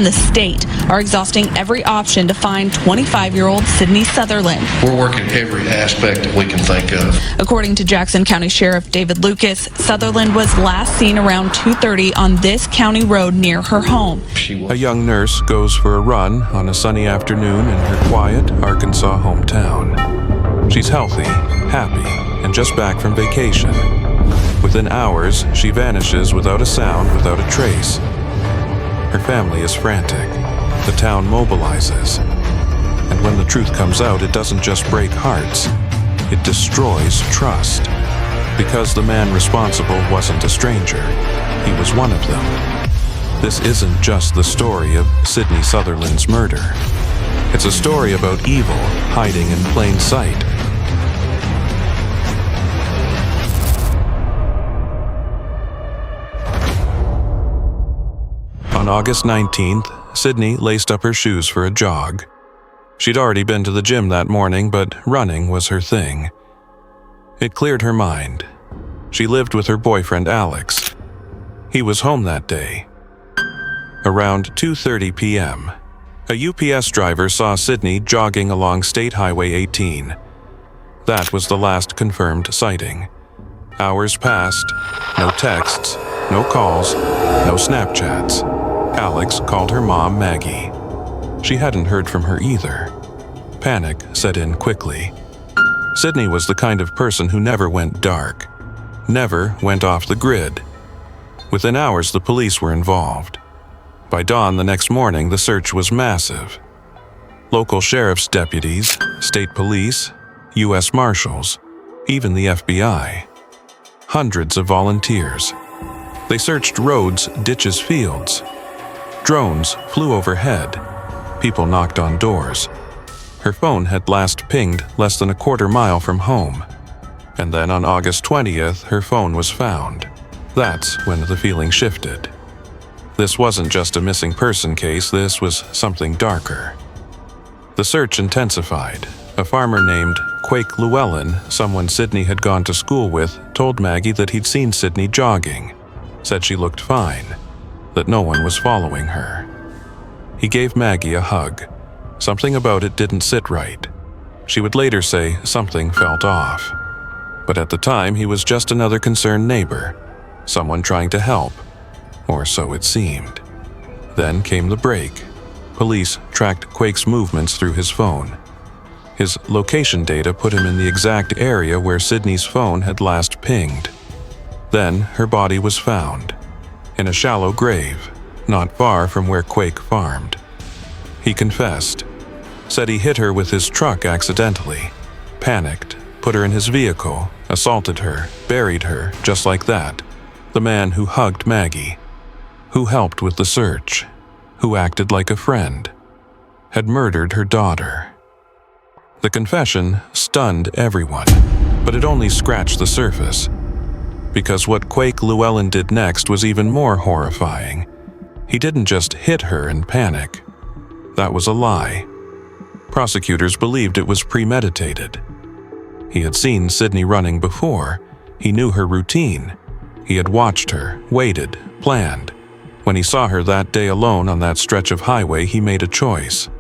the state are exhausting every option to find 25-year-old Sydney Sutherland. We're working every aspect that we can think of. According to Jackson County Sheriff David Lucas, Sutherland was last seen around 2:30 on this county road near her home. A young nurse goes for a run on a sunny afternoon in her quiet Arkansas hometown. She's healthy, happy, and just back from vacation. Within hours, she vanishes without a sound, without a trace. Her family is frantic. The town mobilizes. And when the truth comes out, it doesn't just break hearts. It destroys trust. Because the man responsible wasn't a stranger. He was one of them. This isn't just the story of Sydney Sutherland's murder. It's a story about evil hiding in plain sight. On August 19th, Sydney laced up her shoes for a jog. She'd already been to the gym that morning, but running was her thing. It cleared her mind. She lived with her boyfriend Alex. He was home that day. Around 2:30 p.m., a UPS driver saw Sydney jogging along State Highway 18. That was the last confirmed sighting. Hours passed, no texts, no calls, no Snapchats. Alex called her mom, Maggie. She hadn't heard from her either. Panic set in quickly. Sydney was the kind of person who never went dark, never went off the grid. Within hours, the police were involved. By dawn the next morning, the search was massive. Local sheriff's deputies, state police, U.S. Marshals, even the FBI. Hundreds of volunteers. They searched roads, ditches, fields. Drones flew overhead. People knocked on doors. Her phone had last pinged less than a quarter mile from home. And then on August 20th, her phone was found. That's when the feeling shifted. This wasn't just a missing person case, this was something darker. The search intensified. A farmer named Quake Llewellyn, someone Sydney had gone to school with, told Maggie that he'd seen Sydney jogging, said she looked fine, that no one was following her. He gave Maggie a hug. Something about it didn't sit right. She would later say something felt off. But at the time, he was just another concerned neighbor, someone trying to help, or so it seemed. Then came the break. Police tracked Quake's movements through his phone. His location data put him in the exact area where Sydney's phone had last pinged. Then her body was found, in a shallow grave, not far from where Quake farmed. He confessed, said he hit her with his truck accidentally, panicked, put her in his vehicle, assaulted her, buried her, just like that. The man who hugged Maggie, who helped with the search, who acted like a friend, had murdered her daughter. The confession stunned everyone, but it only scratched the surface. Because what Quake Llewellyn did next was even more horrifying. He didn't just hit her in panic. That was a lie. Prosecutors believed it was premeditated. He had seen Sydney running before. He knew her routine. He had watched her, waited, planned. When he saw her that day alone on that stretch of highway, he made a choice.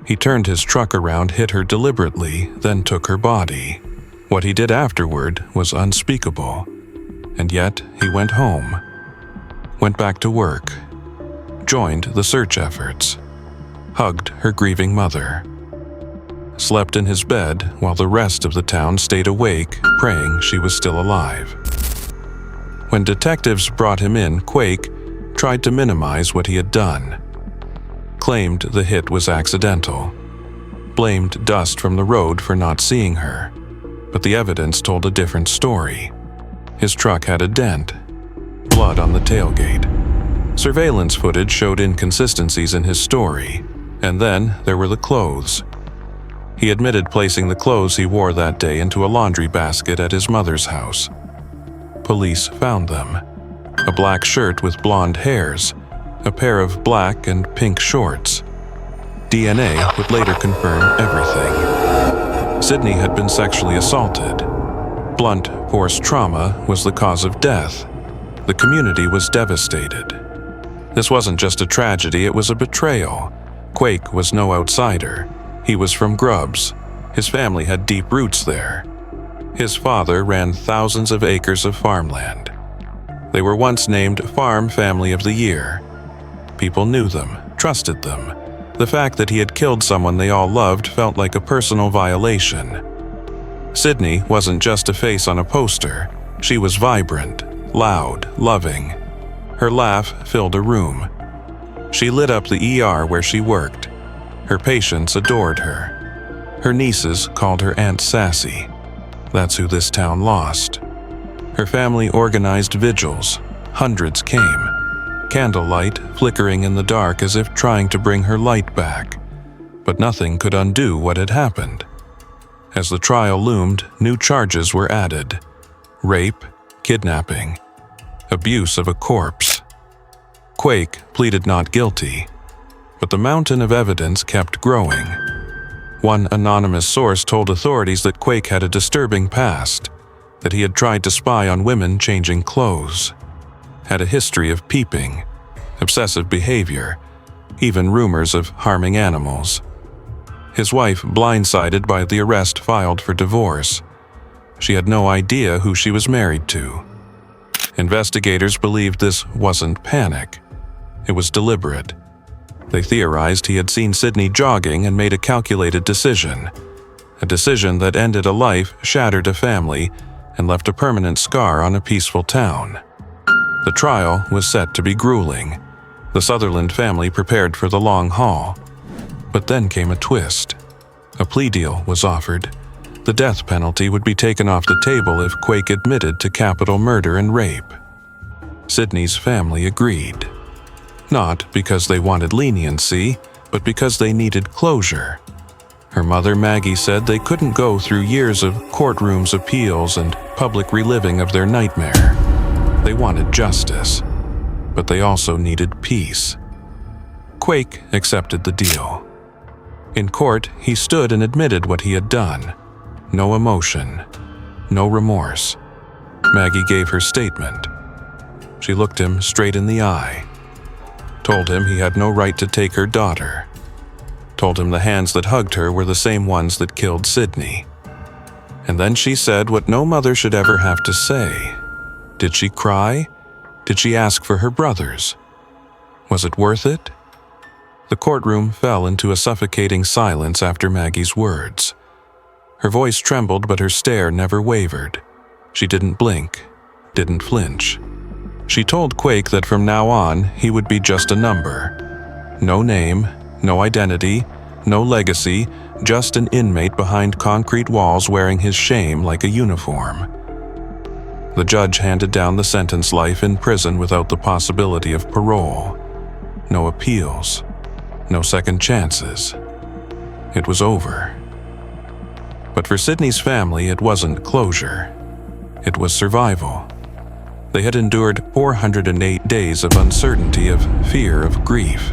He turned his truck around, hit her deliberately, then took her body. What he did afterward was unspeakable. And yet, he went home, went back to work, joined the search efforts, hugged her grieving mother, slept in his bed while the rest of the town stayed awake, praying she was still alive. When detectives brought him in, Quake tried to minimize what he had done, claimed the hit was accidental, blamed dust from the road for not seeing her, but the evidence told a different story. His truck had a dent, blood on the tailgate. Surveillance footage showed inconsistencies in his story, and then there were the clothes. He admitted placing the clothes he wore that day into a laundry basket at his mother's house. Police found them. A black shirt with blonde hairs, a pair of black and pink shorts. DNA would later confirm everything. Sydney had been sexually assaulted. Blunt force trauma was the cause of death. The community was devastated. This wasn't just a tragedy, it was a betrayal. Quake was no outsider. He was from Grubbs. His family had deep roots there. His father ran thousands of acres of farmland. They were once named Farm Family of the Year. People knew them, trusted them. The fact that he had killed someone they all loved felt like a personal violation. Sydney wasn't just a face on a poster. She was vibrant, loud, loving. Her laugh filled a room. She lit up the ER where she worked. Her patients adored her. Her nieces called her Aunt Sassy. That's who this town lost. Her family organized vigils. Hundreds came. Candlelight flickering in the dark as if trying to bring her light back. But nothing could undo what had happened. As the trial loomed, new charges were added. Rape, kidnapping, abuse of a corpse. Quake pleaded not guilty, but the mountain of evidence kept growing. One anonymous source told authorities that Quake had a disturbing past, that he had tried to spy on women changing clothes, had a history of peeping, obsessive behavior, even rumors of harming animals. His wife, blindsided by the arrest, filed for divorce. She had no idea who she was married to. Investigators believed this wasn't panic. It was deliberate. They theorized he had seen Sydney jogging and made a calculated decision. A decision that ended a life, shattered a family, and left a permanent scar on a peaceful town. The trial was set to be grueling. The Sutherland family prepared for the long haul. But then came a twist. A plea deal was offered. The death penalty would be taken off the table if Quake admitted to capital murder and rape. Sydney's family agreed. Not because they wanted leniency, but because they needed closure. Her mother, Maggie, said they couldn't go through years of courtrooms, appeals, and public reliving of their nightmare. They wanted justice, but they also needed peace. Quake accepted the deal. In court, he stood and admitted what he had done. No emotion, no remorse. Maggie gave her statement. She looked him straight in the eye. Told him he had no right to take her daughter. Told him the hands that hugged her were the same ones that killed Sydney. And then she said what no mother should ever have to say. Did she cry? Did she ask for her brothers? Was it worth it? The courtroom fell into a suffocating silence after Maggie's words. Her voice trembled, but her stare never wavered. She didn't blink, didn't flinch. She told Quake that from now on, he would be just a number. No name, no identity, no legacy, just an inmate behind concrete walls wearing his shame like a uniform. The judge handed down the sentence: life in prison without the possibility of parole. No appeals, no second chances. It was over. But for Sydney's family, it wasn't closure. It was survival. They had endured 408 days of uncertainty, of fear, of grief.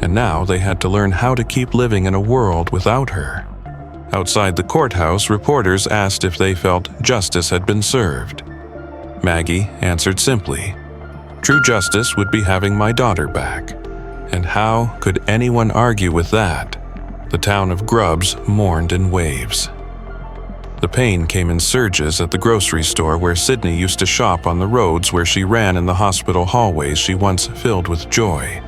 And now they had to learn how to keep living in a world without her. Outside the courthouse, reporters asked if they felt justice had been served. Maggie answered simply, "True justice would be having my daughter back." And how could anyone argue with that? The town of Grubbs mourned in waves. The pain came in surges at the grocery store where Sydney used to shop, on the roads where she ran, in the hospital hallways she once filled with joy.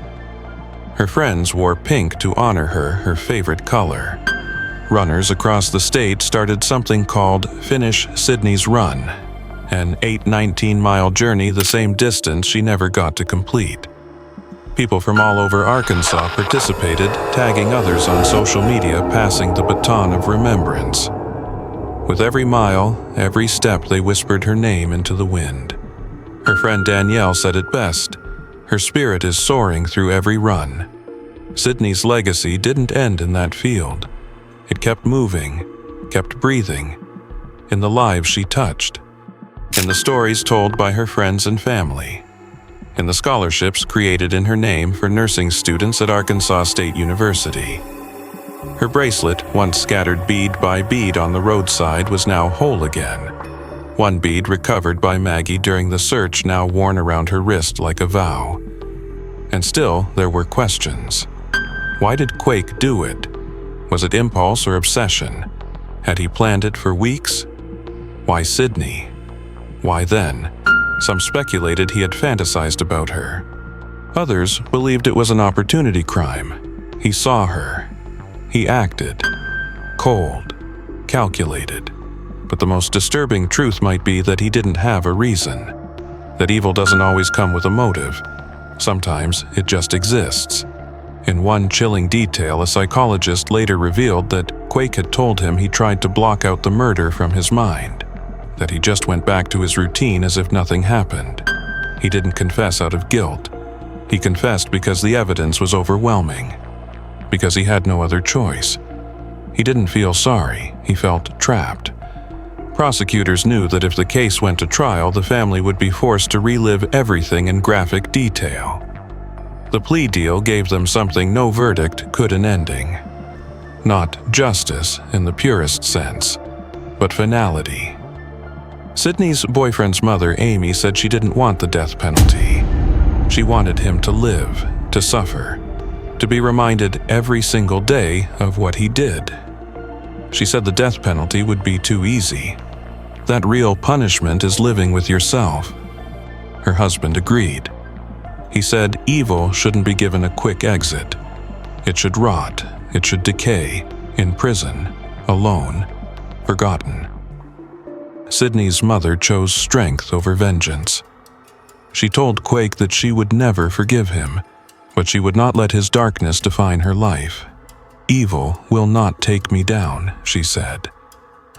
Her friends wore pink to honor her, her favorite color. Runners across the state started something called Finish Sydney's Run, an 8 19-mile journey, the same distance she never got to complete. People from all over Arkansas participated, tagging others on social media, passing the baton of remembrance. With every mile, every step, they whispered her name into the wind. Her friend Danielle said it best: her spirit is soaring through every run. Sydney's legacy didn't end in that field. It kept moving, kept breathing, in the lives she touched, in the stories told by her friends and family, in the scholarships created in her name for nursing students at Arkansas State University. Her bracelet, once scattered bead by bead on the roadside, was now whole again. One bead recovered by Maggie during the search, now worn around her wrist like a vow. And still, there were questions. Why did Quake do it? Was it impulse or obsession? Had he planned it for weeks? Why Sydney? Why then? Some speculated he had fantasized about her. Others believed it was an opportunity crime. He saw her. He acted. Cold. Calculated. But the most disturbing truth might be that he didn't have a reason. That evil doesn't always come with a motive. Sometimes it just exists. In one chilling detail, a psychologist later revealed that Quake had told him he tried to block out the murder from his mind, that he just went back to his routine as if nothing happened. He didn't confess out of guilt. He confessed because the evidence was overwhelming, because he had no other choice. He didn't feel sorry, he felt trapped. Prosecutors knew that if the case went to trial, the family would be forced to relive everything in graphic detail. The plea deal gave them something no verdict could an ending. Not justice in the purest sense, but finality. Sydney's boyfriend's mother, Amy, said she didn't want the death penalty. She wanted him to live, to suffer, to be reminded every single day of what he did. She said the death penalty would be too easy. That real punishment is living with yourself. Her husband agreed. He said evil shouldn't be given a quick exit. It should rot, it should decay, in prison, alone, forgotten. Sydney's mother chose strength over vengeance. She told Quake that she would never forgive him, but she would not let his darkness define her life. Evil will not take me down, she said.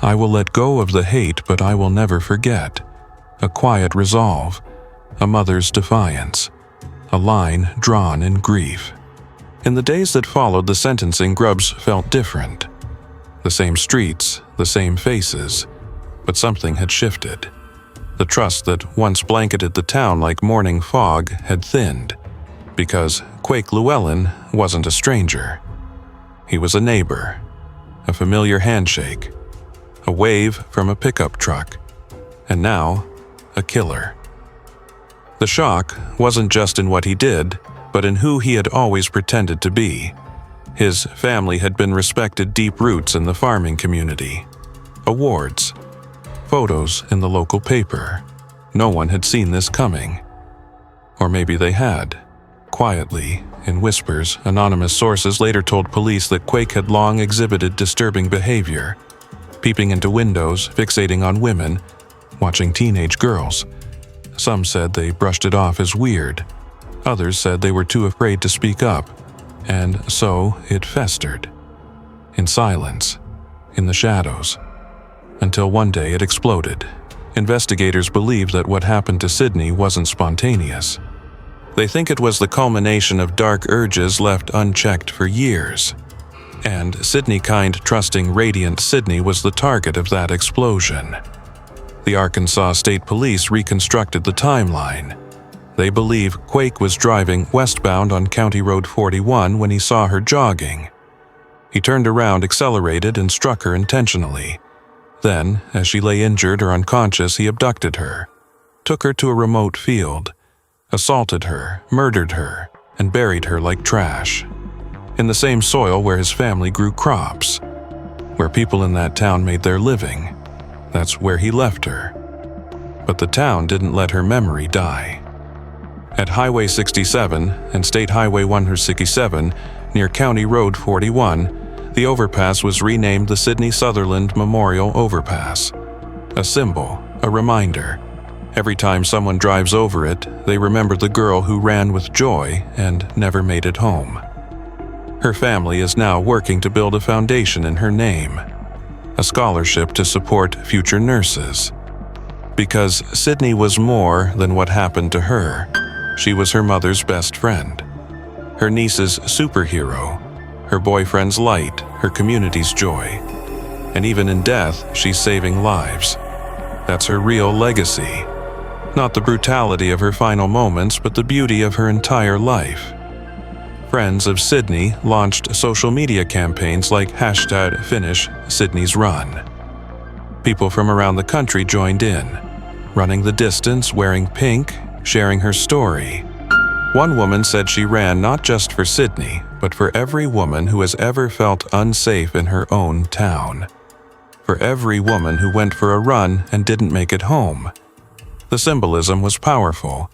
I will let go of the hate, but I will never forget. A quiet resolve, a mother's defiance, a line drawn in grief. In the days that followed the sentencing, Grubbs felt different. The same streets, the same faces, but something had shifted. The trust that once blanketed the town like morning fog had thinned, because Quake Llewellyn wasn't a stranger. He was a neighbor, a familiar handshake, a wave from a pickup truck, and now a killer. The shock wasn't just in what he did, but in who he had always pretended to be. His family had been respected deep roots in the farming community. Awards. Photos in the local paper. No one had seen this coming. Or maybe they had. Quietly, in whispers, anonymous sources later told police that Quake had long exhibited disturbing behavior. Peeping into windows, fixating on women, watching teenage girls. Some said they brushed it off as weird. Others said they were too afraid to speak up, and so it festered. In silence, in the shadows, until one day it exploded. Investigators believe that what happened to Sydney wasn't spontaneous. They think it was the culmination of dark urges left unchecked for years. And Sydney kind, trusting, radiant Sydney was the target of that explosion. The Arkansas State Police reconstructed the timeline. They believe Quake was driving westbound on County Road 41 when he saw her jogging. He turned around, accelerated, and struck her intentionally. Then, as she lay injured or unconscious, he abducted her, took her to a remote field, assaulted her, murdered her, and buried her like trash. In the same soil where his family grew crops, where people in that town made their living. That's where he left her. But the town didn't let her memory die. At Highway 67 and State Highway 167, near County Road 41, the overpass was renamed the Sydney Sutherland Memorial Overpass. A symbol, a reminder. Every time someone drives over it, they remember the girl who ran with joy and never made it home. Her family is now working to build a foundation in her name, a scholarship to support future nurses. Because Sydney was more than what happened to her. She was her mother's best friend, her niece's superhero, her boyfriend's light, her community's joy. And even in death, she's saving lives. That's her real legacy. Not the brutality of her final moments, but the beauty of her entire life. Friends of Sydney launched social media campaigns like #FinishSydney'sRun. People from around the country joined in, running the distance, wearing pink, sharing her story. One woman said she ran not just for Sydney, but for every woman who has ever felt unsafe in her own town. For every woman who went for a run and didn't make it home. The symbolism was powerful,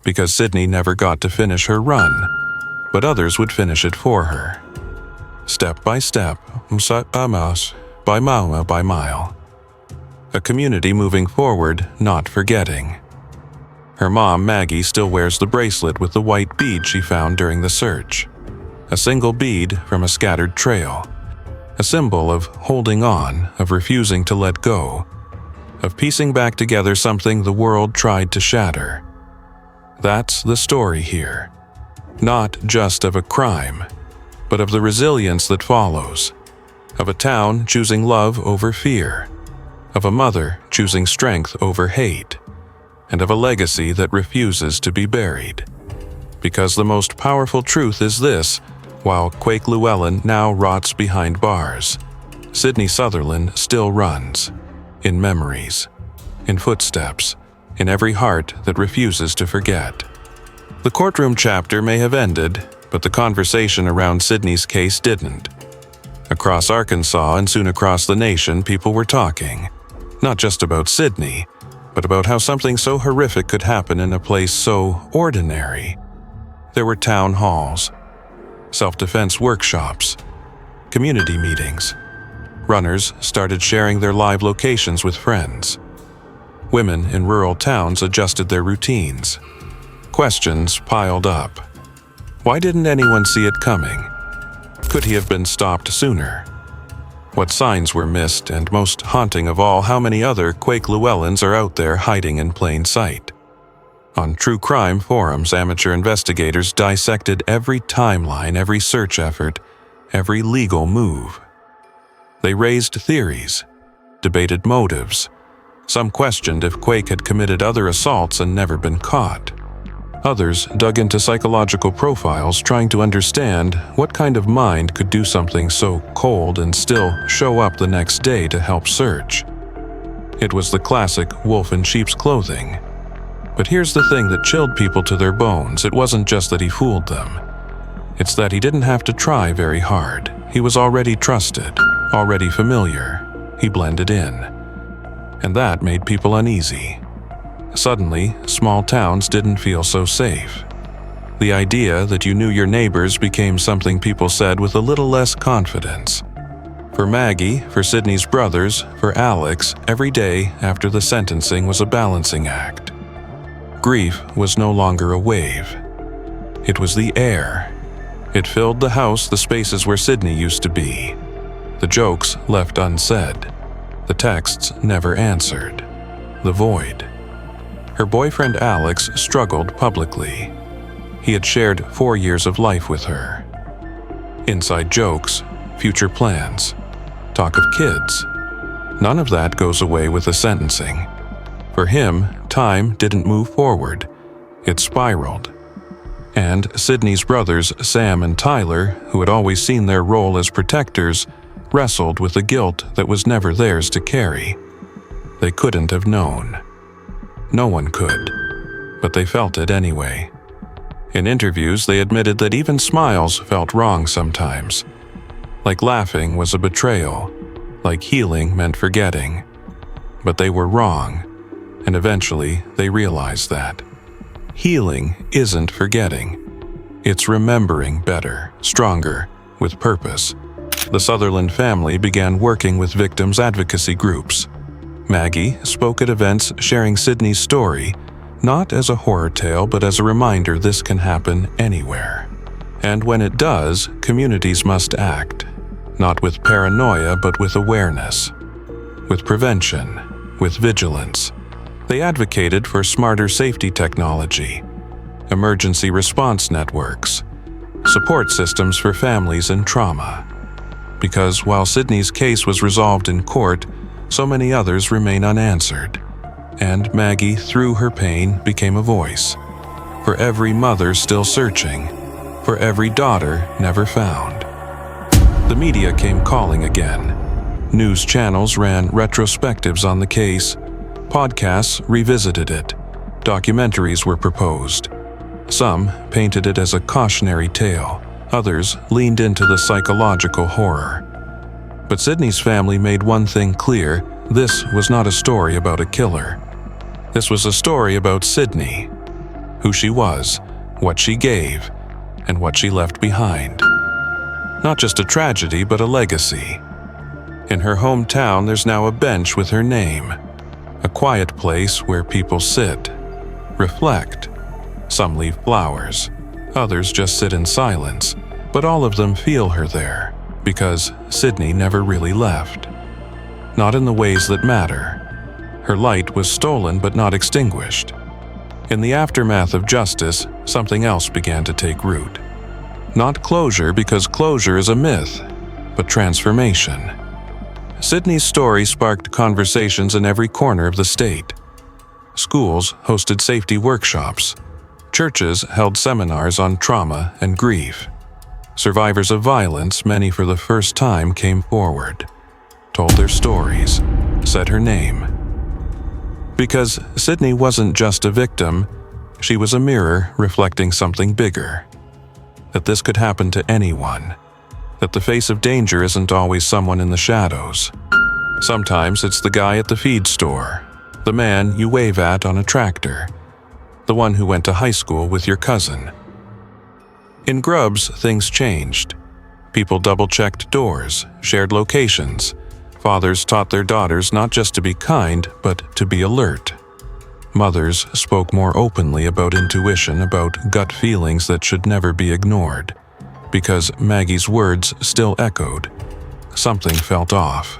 because Sydney never got to finish her run, but others would finish it for her. Step by step, by mile. A community moving forward, not forgetting. Her mom, Maggie, still wears the bracelet with the white bead she found during the search. A single bead from a scattered trail. A symbol of holding on, of refusing to let go, of piecing back together something the world tried to shatter. That's the story here. Not just of a crime, but of the resilience that follows. Of a town choosing love over fear. Of a mother choosing strength over hate. And of a legacy that refuses to be buried. Because the most powerful truth is this: while Quake Llewellyn now rots behind bars, Sydney Sutherland still runs. In memories. In footsteps. In every heart that refuses to forget. The courtroom chapter may have ended, but the conversation around Sydney's case didn't. Across Arkansas and soon across the nation, people were talking. Not just about Sydney, but about how something so horrific could happen in a place so ordinary. There were town halls, self-defense workshops, community meetings. Runners started sharing their live locations with friends. Women in rural towns adjusted their routines. Questions piled up. Why didn't anyone see it coming? Could he have been stopped sooner? What signs were missed, and most haunting of all, how many other Quake Llewellyns are out there hiding in plain sight? On true crime forums, amateur investigators dissected every timeline, every search effort, every legal move. They raised theories, debated motives. Some questioned if Quake had committed other assaults and never been caught. Others dug into psychological profiles, trying to understand what kind of mind could do something so cold and still show up the next day to help search. It was the classic wolf in sheep's clothing. But here's the thing that chilled people to their bones. It wasn't just that he fooled them. It's that he didn't have to try very hard. He was already trusted, already familiar. He blended in. And that made people uneasy. Suddenly, small towns didn't feel so safe. The idea that you knew your neighbors became something people said with a little less confidence. For Maggie, for Sydney's brothers, for Alex, every day after the sentencing was a balancing act. Grief was no longer a wave. It was the air. It filled the house, the spaces where Sydney used to be. The jokes left unsaid. The texts never answered. The void. Her boyfriend Alex struggled publicly. He had shared 4 years of life with her. Inside jokes, future plans, talk of kids. None of that goes away with the sentencing. For him, time didn't move forward. It spiraled. And Sydney's brothers, Sam and Tyler, who had always seen their role as protectors, wrestled with the guilt that was never theirs to carry. They couldn't have known. No one could, but they felt it anyway. In interviews, they admitted that even smiles felt wrong sometimes. Like laughing was a betrayal, like healing meant forgetting. But they were wrong, and eventually they realized that. Healing isn't forgetting. It's remembering better, stronger, with purpose. The Sutherland family began working with victims' advocacy groups. Maggie spoke at events sharing Sydney's story, not as a horror tale but as a reminder this can happen anywhere. And when it does, communities must act, not with paranoia but with awareness, with prevention, with vigilance. They advocated for smarter safety technology, emergency response networks, support systems for families in trauma. Because while Sydney's case was resolved in court, so many others remain unanswered, and Maggie, through her pain, became a voice. For every mother still searching, for every daughter never found. The media came calling again. News channels ran retrospectives on the case. Podcasts revisited it. Documentaries were proposed. Some painted it as a cautionary tale, others leaned into the psychological horror. But Sydney's family made one thing clear: this was not a story about a killer. This was a story about Sydney, who she was, what she gave, and what she left behind. Not just a tragedy, but a legacy. In her hometown, there's now a bench with her name, a quiet place where people sit, reflect. Some leave flowers, others just sit in silence, but all of them feel her there, because Sydney never really left. Not in the ways that matter. Her light was stolen but not extinguished. In the aftermath of justice, something else began to take root. Not closure, because closure is a myth, but transformation. Sydney's story sparked conversations in every corner of the state. Schools hosted safety workshops. Churches held seminars on trauma and grief. Survivors of violence, many for the first time, came forward, told their stories, said her name. Because Sydney wasn't just a victim, she was a mirror reflecting something bigger. That this could happen to anyone. That the face of danger isn't always someone in the shadows. Sometimes it's the guy at the feed store, the man you wave at on a tractor, the one who went to high school with your cousin. In Grubbs, things changed. People double-checked doors, shared locations. Fathers taught their daughters not just to be kind, but to be alert. Mothers spoke more openly about intuition, about gut feelings that should never be ignored. Because Maggie's words still echoed. Something felt off.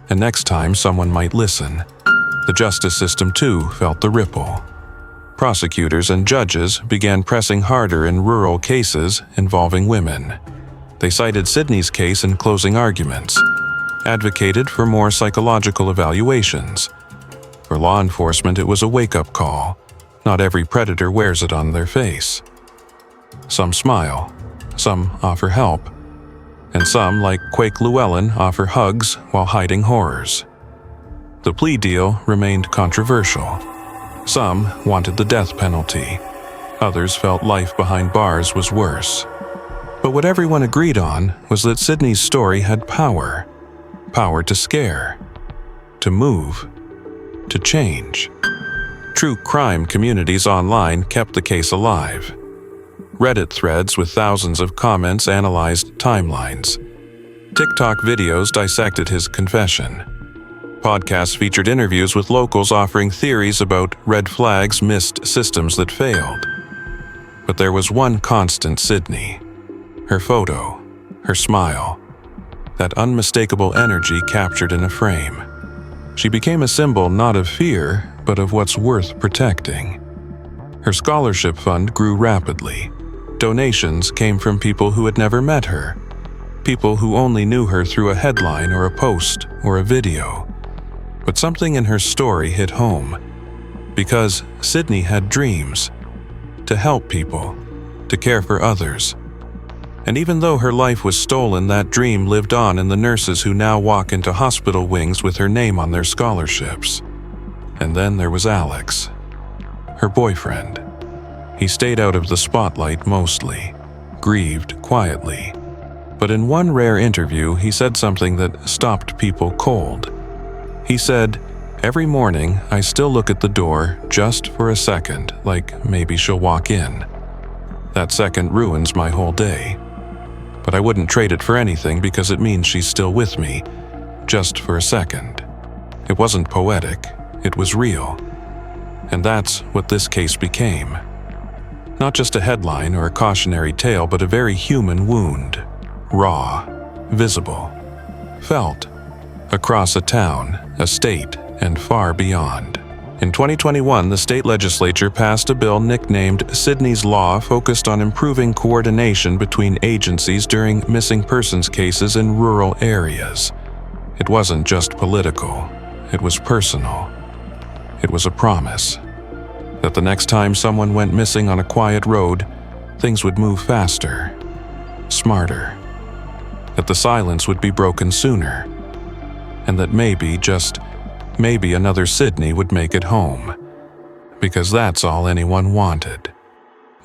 And next time someone might listen. The justice system too felt the ripple. Prosecutors and judges began pressing harder in rural cases involving women. They cited Sydney's case in closing arguments, advocated for more psychological evaluations. For law enforcement, it was a wake-up call. Not every predator wears it on their face. Some smile, some offer help, and some, like Quake Llewellyn, offer hugs while hiding horrors. The plea deal remained controversial. Some wanted the death penalty. Others felt life behind bars was worse. But what everyone agreed on was that Sydney's story had power. Power to scare, to move, to change. True crime communities online kept the case alive. Reddit threads with thousands of comments analyzed timelines. TikTok videos dissected his confession. Podcasts featured interviews with locals offering theories about red flags, missed systems that failed. But there was one constant Sydney. Her photo, her smile, that unmistakable energy captured in a frame. She became a symbol not of fear, but of what's worth protecting. Her scholarship fund grew rapidly. Donations came from people who had never met her, people who only knew her through a headline or a post or a video. But something in her story hit home, because Sydney had dreams, to help people, to care for others. And even though her life was stolen, that dream lived on in the nurses who now walk into hospital wings with her name on their scholarships. And then there was Alex, her boyfriend. He stayed out of the spotlight mostly, grieved quietly. But in one rare interview, he said something that stopped people cold. He said, "Every morning, I still look at the door just for a second, like maybe she'll walk in. That second ruins my whole day. But I wouldn't trade it for anything because it means she's still with me, just for a second." It wasn't poetic, it was real. And that's what this case became. Not just a headline or a cautionary tale, but a very human wound. Raw, visible, felt, across a town, a state, and far beyond. In 2021, the state legislature passed a bill nicknamed Sydney's Law, focused on improving coordination between agencies during missing persons cases in rural areas. It wasn't just political, it was personal. It was a promise that the next time someone went missing on a quiet road, things would move faster, smarter, that the silence would be broken sooner, and that maybe, just maybe, another Sydney would make it home, because that's all anyone wanted.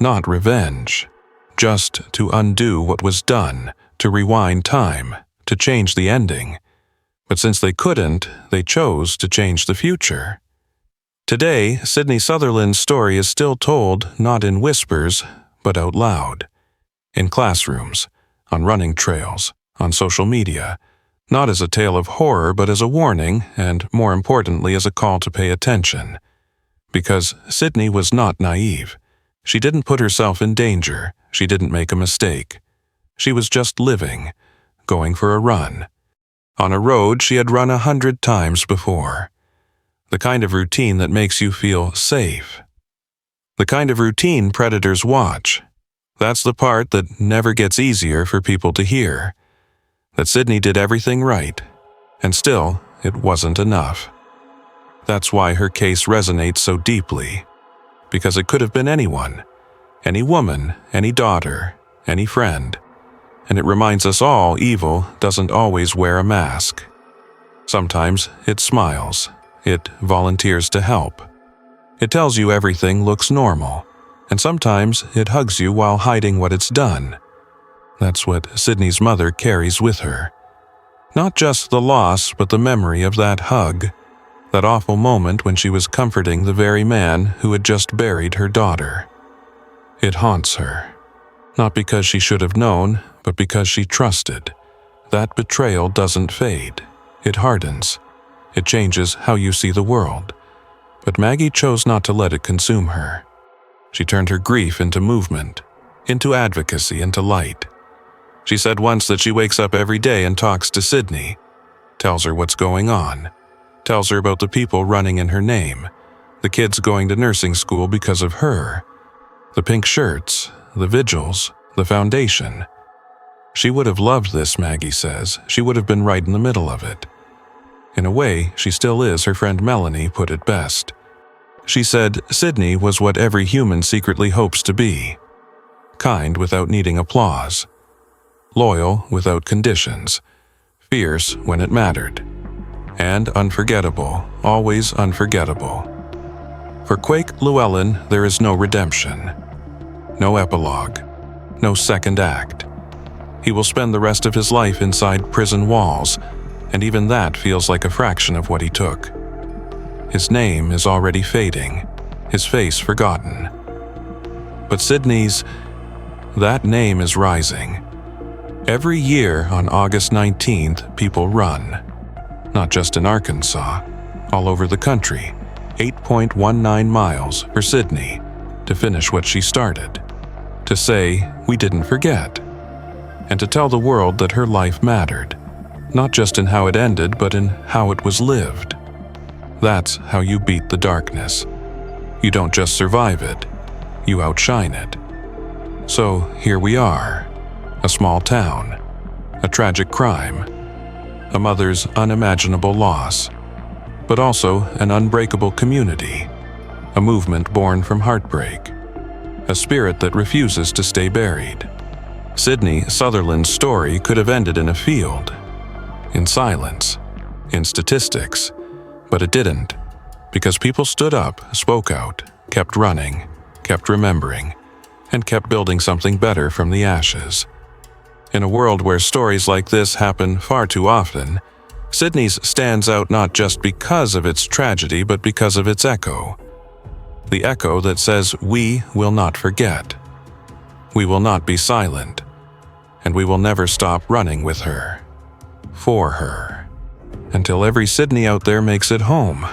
not revenge, just to undo what was done, to rewind time, to change the ending. But since they couldn't, they chose to change the future. Today, Sydney Sutherland's story is still told not in whispers, but out loud. In classrooms, on running trails, on social media, not as a tale of horror but as a warning and, more importantly, as a call to pay attention. Because Sydney was not naive. She didn't put herself in danger. She didn't make a mistake. She was just living, going for a run. On a road she had run 100 times before. The kind of routine that makes you feel safe. The kind of routine predators watch. That's the part that never gets easier for people to hear. That Sydney did everything right, and still, it wasn't enough. That's why her case resonates so deeply. Because it could have been anyone. Any woman, any daughter, any friend. And it reminds us all evil doesn't always wear a mask. Sometimes it smiles. It volunteers to help. It tells you everything looks normal. And sometimes it hugs you while hiding what it's done. That's what Sydney's mother carries with her. Not just the loss, but the memory of that hug. That awful moment when she was comforting the very man who had just buried her daughter. It haunts her. Not because she should have known, but because she trusted. That betrayal doesn't fade. It hardens. It changes how you see the world. But Maggie chose not to let it consume her. She turned her grief into movement, into advocacy, into light. She said once that she wakes up every day and talks to Sydney, tells her what's going on, tells her about the people running in her name, the kids going to nursing school because of her, the pink shirts, the vigils, the foundation. She would have loved this, Maggie says. She would have been right in the middle of it. In a way, she still is. Her friend Melanie put it best. She said Sydney was what every human secretly hopes to be. Kind without needing applause. Loyal without conditions. Fierce when it mattered. And unforgettable, always unforgettable. For Quake Llewellyn, there is no redemption. No epilogue. No second act. He will spend the rest of his life inside prison walls, and even that feels like a fraction of what he took. His name is already fading, his face forgotten. But Sydney's, that name is rising. Every year on August 19th, people run. Not just in Arkansas, all over the country, 8.19 miles for Sydney, to finish what she started. To say, we didn't forget. And to tell the world that her life mattered, not just in how it ended, but in how it was lived. That's how you beat the darkness. You don't just survive it, you outshine it. So here we are, a small town, a tragic crime, a mother's unimaginable loss, but also an unbreakable community, a movement born from heartbreak, a spirit that refuses to stay buried. Sydney Sutherland's story could have ended in a field, in silence, in statistics, but it didn't, because people stood up, spoke out, kept running, kept remembering, and kept building something better from the ashes. In a world where stories like this happen far too often, Sydney's stands out not just because of its tragedy, but because of its echo. The echo that says we will not forget. We will not be silent, and we will never stop running with her, for her, until every Sydney out there makes it home.